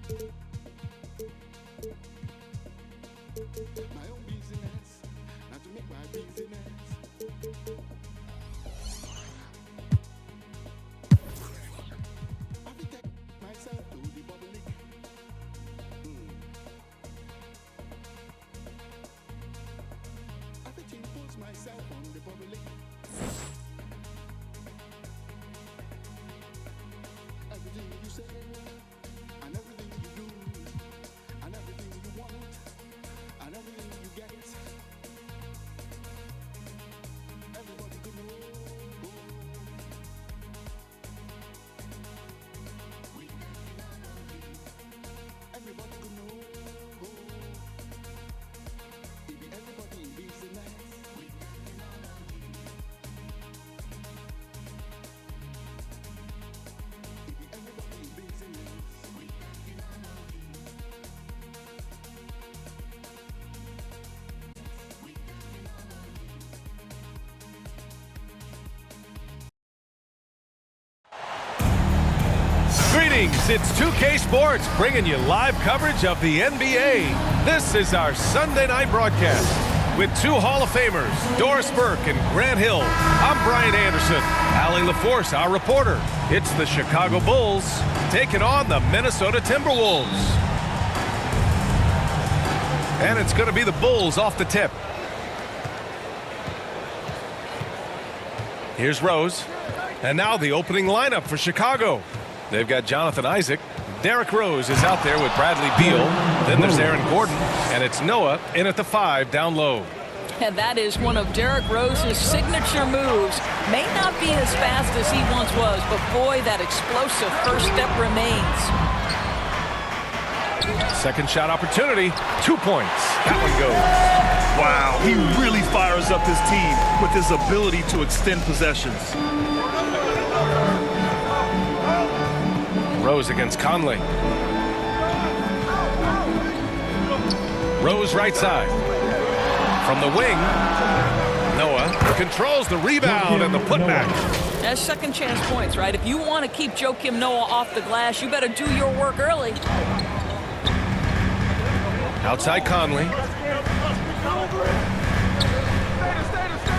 My own business, not to make my business. I will take myself to the public. I will impose myself on the public. Everything you say, and everything you do, and everything you want, and everything you get. Everybody could know. Everybody could know. It be everybody in business. It be everybody in business. Greetings, it's 2K Sports bringing you live coverage of the NBA. This is our Sunday night broadcast with two Hall of Famers, Doris Burke and Grant Hill. I'm Brian Anderson. Allie LaForce, our reporter. It's the Chicago Bulls taking on the Minnesota Timberwolves. And it's going to be the Bulls off the tip. Here's Rose. And now the opening lineup for Chicago. They've got Jonathan Isaac. Derrick Rose is out there with Bradley Beal. Then there's Aaron Gordon. And it's Noah in at the 5 down low. And that is one of Derrick Rose's signature moves. May not be as fast as he once was, but boy, that explosive first step remains. Second shot opportunity. 2 points. That one goes. Wow, he really fires up his team with his ability to extend possessions. Rose against Conley. Rose right side. From the wing, Noah controls the rebound and the putback. That's second chance points, right? If you want to keep Joakim Noah off the glass, you better do your work early. Outside Conley.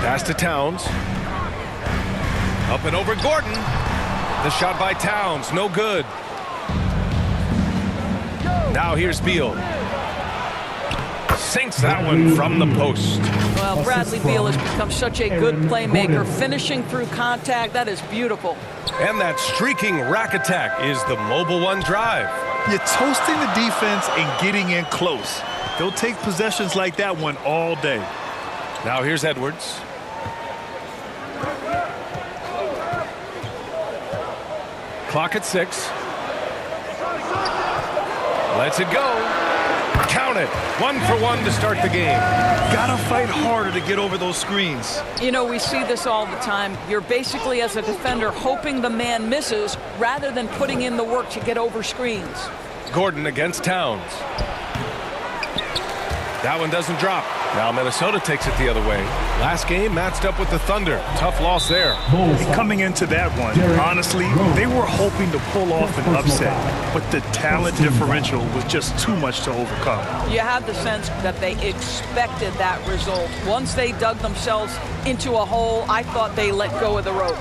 Pass to Towns. Up and over Gordon. The shot by Towns, no good. Now here's Beal. Sinks that one from the post. Well, Bradley Beal has become such a good playmaker, finishing through contact. That is beautiful. And that streaking rack attack is the Mobile One drive. You're toasting the defense and getting in close. They'll take possessions like that one all day. Now here's Edwards. Clock at 6. Lets it go. Count it. 1 for 1 to start the game. Gotta fight harder to get over those screens. You know, we see this all the time. You're basically, as a defender, hoping the man misses rather than putting in the work to get over screens. Gordon against Towns. That one doesn't drop. Now Minnesota takes it the other way. Last game matched up with the Thunder. Tough loss there. Coming into that one, honestly, they were hoping to pull off an upset, but the talent differential was just too much to overcome. You have the sense that they expected that result. Once they dug themselves into a hole, I thought they let go of the rope.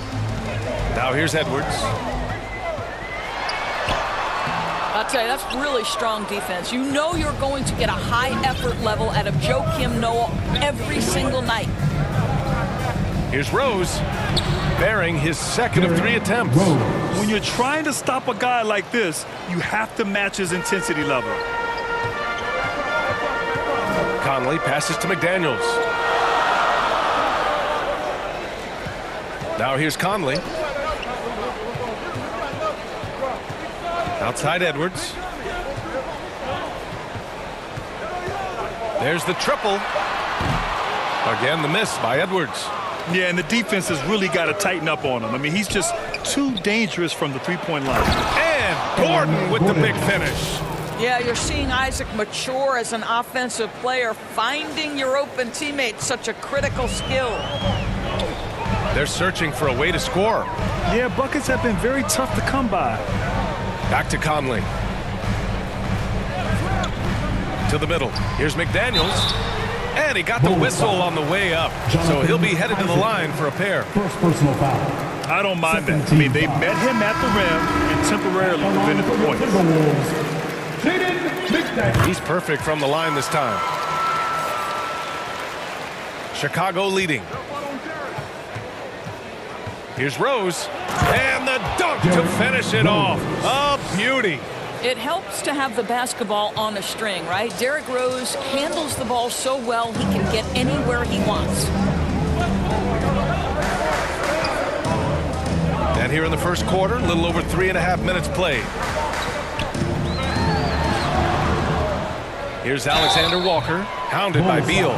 Now here's Edwards. I'll tell you, that's really strong defense. You know you're going to get a high effort level out of Joakim Noah every single night. Here's Rose, bearing his second of 3 attempts. When you're trying to stop a guy like this, you have to match his intensity level. Conley passes to McDaniels. Now here's Conley. Outside Edwards. There's the triple. Again, the miss by Edwards. Yeah, and the defense has really got to tighten up on him. I mean, he's just too dangerous from the three-point line. And Gordon with the big finish. Yeah, you're seeing Isaac mature as an offensive player. Finding your open teammates, such a critical skill. They're searching for a way to score. Yeah, buckets have been very tough to come by. Back to Conley. To the middle. Here's McDaniels. And he got the whistle on the way up. So he'll be headed to the line for a pair. First personal foul. I don't mind that. I mean, they met him at the rim and temporarily prevented the points. He's perfect from the line this time. Chicago leading. Here's Rose. And the dunk to finish it off. A beauty. It helps to have the basketball on a string, right? Derrick Rose handles the ball so well he can get anywhere he wants. And here in the first quarter, a little over 3.5 minutes played. Here's Alexander Walker, hounded by Beal.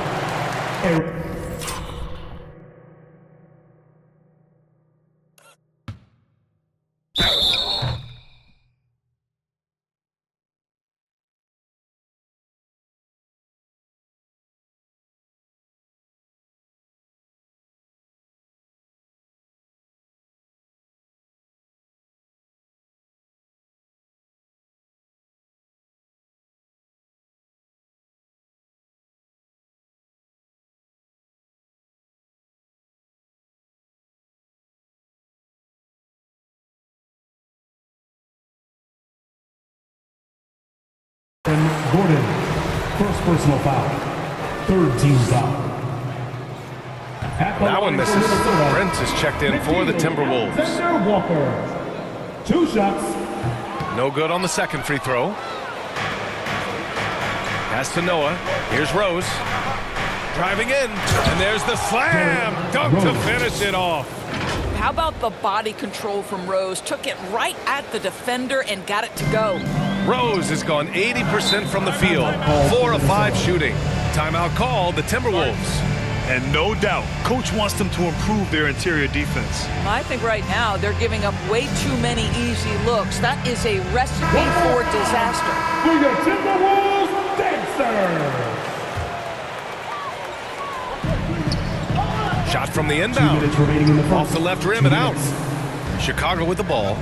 Gordon, first personal foul. Third team foul. That one misses. Prince is checked in for the Timberwolves. Alexander Walker. 2 shots. No good on the second free throw. Pass to Noah. Here's Rose. Driving in. And there's the slam. Dunk to finish it off. How about the body control from Rose? Took it right at the defender and got it to go. Rose has gone 80% from the field. 4 of 5 shooting. Timeout called the Timberwolves. And no doubt, coach wants them to improve their interior defense. I think right now they're giving up way too many easy looks. That is a recipe for disaster. For your Timberwolves Dancers. Shot from the inbound. Off the left rim and out. Chicago with the ball.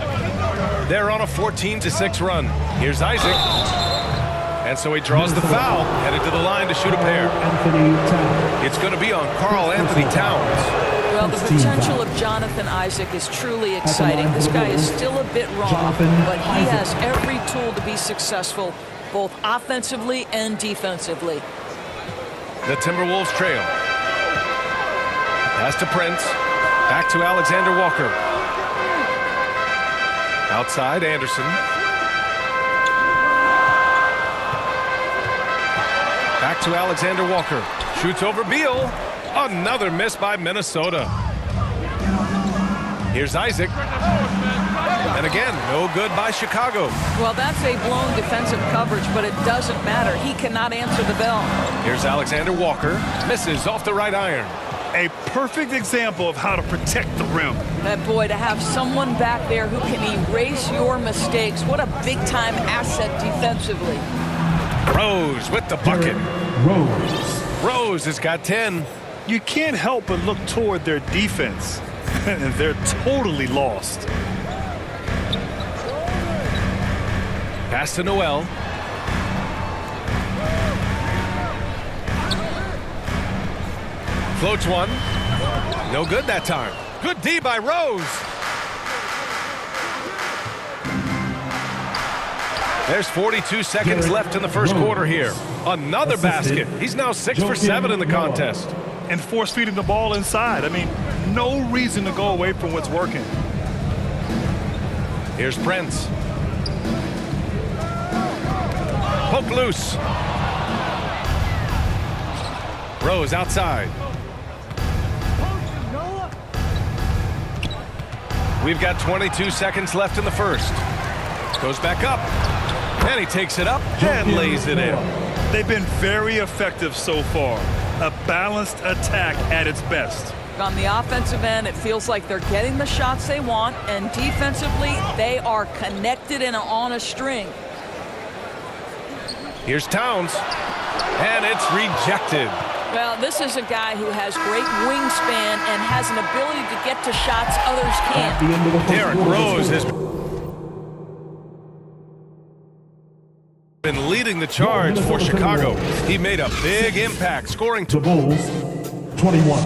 They're on a 14-6 run. Here's Isaac. And so he draws the foul, headed to the line to shoot a pair. It's going to be on Karl Anthony Towns. Well, the potential of Jonathan Isaac is truly exciting. This guy is still a bit raw, but he has every tool to be successful, both offensively and defensively. The Timberwolves trail. Pass to Prince. Back to Alexander Walker. Outside, Anderson. Back to Alexander Walker. Shoots over Beal. Another miss by Minnesota. Here's Isaac. And again, no good by Chicago. Well, that's a blown defensive coverage, but it doesn't matter. He cannot answer the bell. Here's Alexander Walker. Misses off the right iron. A perfect example of how to protect the rim. That boy, to have someone back there who can erase your mistakes, what a big-time asset defensively. Rose with the bucket. Rose has got 10. You can't help but look toward their defense. And they're totally lost. Pass to Noel. Floats one. No good that time. Good D by Rose. There's 42 seconds left in the first quarter here. Another basket. He's now 6 for 7 in the contest. And force feeding the ball inside. I mean, no reason to go away from what's working. Here's Prince. Poke loose. Rose outside. We've got 22 seconds left in the first. Goes back up. And he takes it up and lays it in. They've been very effective so far. A balanced attack at its best. On the offensive end, it feels like they're getting the shots they want, and defensively, they are connected and on a string. Here's Towns. And it's rejected. Well, this is a guy who has great wingspan and has an ability to get to shots others can't. Derrick Rose has been leading the charge for Chicago. He made a big impact, scoring The Bulls, 21.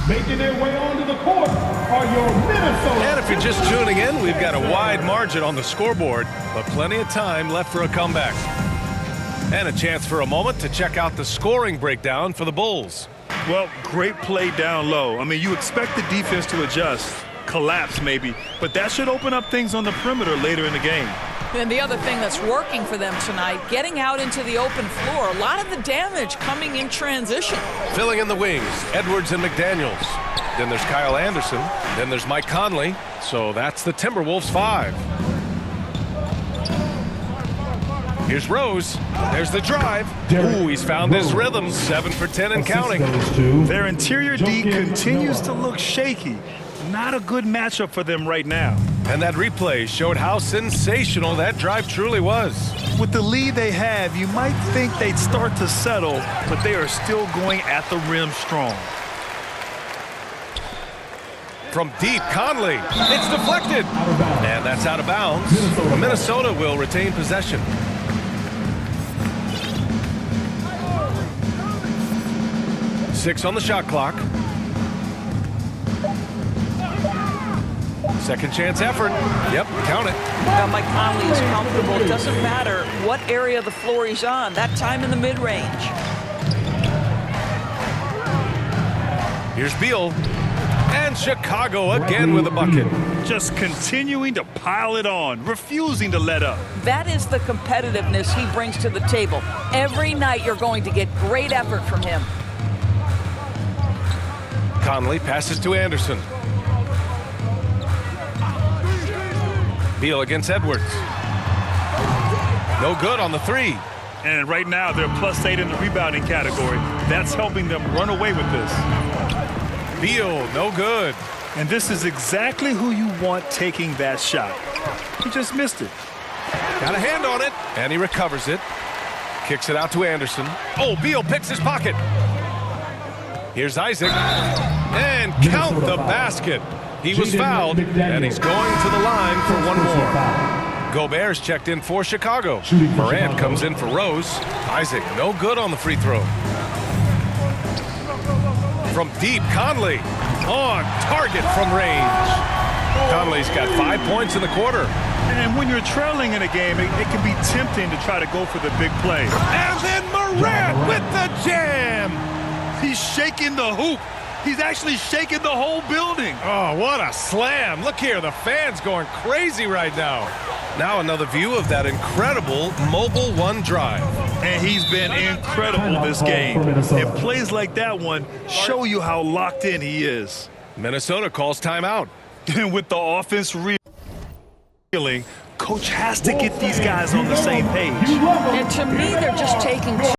Making their way onto the court are your Minnesota. And if you're just tuning in, we've got a wide margin on the scoreboard, but plenty of time left for a comeback. And a chance for a moment to check out the scoring breakdown for the Bulls. Well, great play down low. I mean, you expect the defense to adjust, collapse maybe, but that should open up things on the perimeter later in the game. And the other thing that's working for them tonight, getting out into the open floor. A lot of the damage coming in transition. Filling in the wings, Edwards and McDaniels. Then there's Kyle Anderson. Then there's Mike Conley. So that's the Timberwolves 5. Here's Rose. There's the drive. Ooh, he's found his rhythm. 7 for 10 and counting. Their interior D continues to look shaky. Not a good matchup for them right now. And that replay showed how sensational that drive truly was. With the lead they have, you might think they'd start to settle, but they are still going at the rim strong. From deep, Conley. It's deflected. And that's out of bounds. Minnesota will retain possession. Six on the shot clock. Second chance effort. Yep, count it. Now Mike Conley is comfortable. It doesn't matter what area of the floor he's on. That time in the mid-range. Here's Beal. And Chicago again with a bucket. Just continuing to pile it on, refusing to let up. That is the competitiveness he brings to the table. Every night you're going to get great effort from him. Conley passes to Anderson. Beal against Edwards. No good on the 3. And right now they're +8 in the rebounding category. That's helping them run away with this. Beal, no good. And this is exactly who you want taking that shot. He just missed it. Got a hand on it. And he recovers it. Kicks it out to Anderson. Oh, Beal picks his pocket. Here's Isaac. And count the basket. He was fouled, and he's going to the line for one more. Gobert's checked in for Chicago. Morant comes in for Rose. Isaac, no good on the free throw. From deep, Conley. On target from range. Conley's got 5 points in the quarter. And when you're trailing in a game, it can be tempting to try to go for the big play. And then Morant with the jam. He's shaking the hoop. He's actually shaking the whole building. Oh, what a slam. Look here, the fans going crazy right now. Now another view of that incredible Mobile One drive. And he's been incredible this game. And plays like that one show you how locked in he is. Minnesota calls timeout. And with the offense reeling, coach has to get these guys on the same page. And to me, they're just taking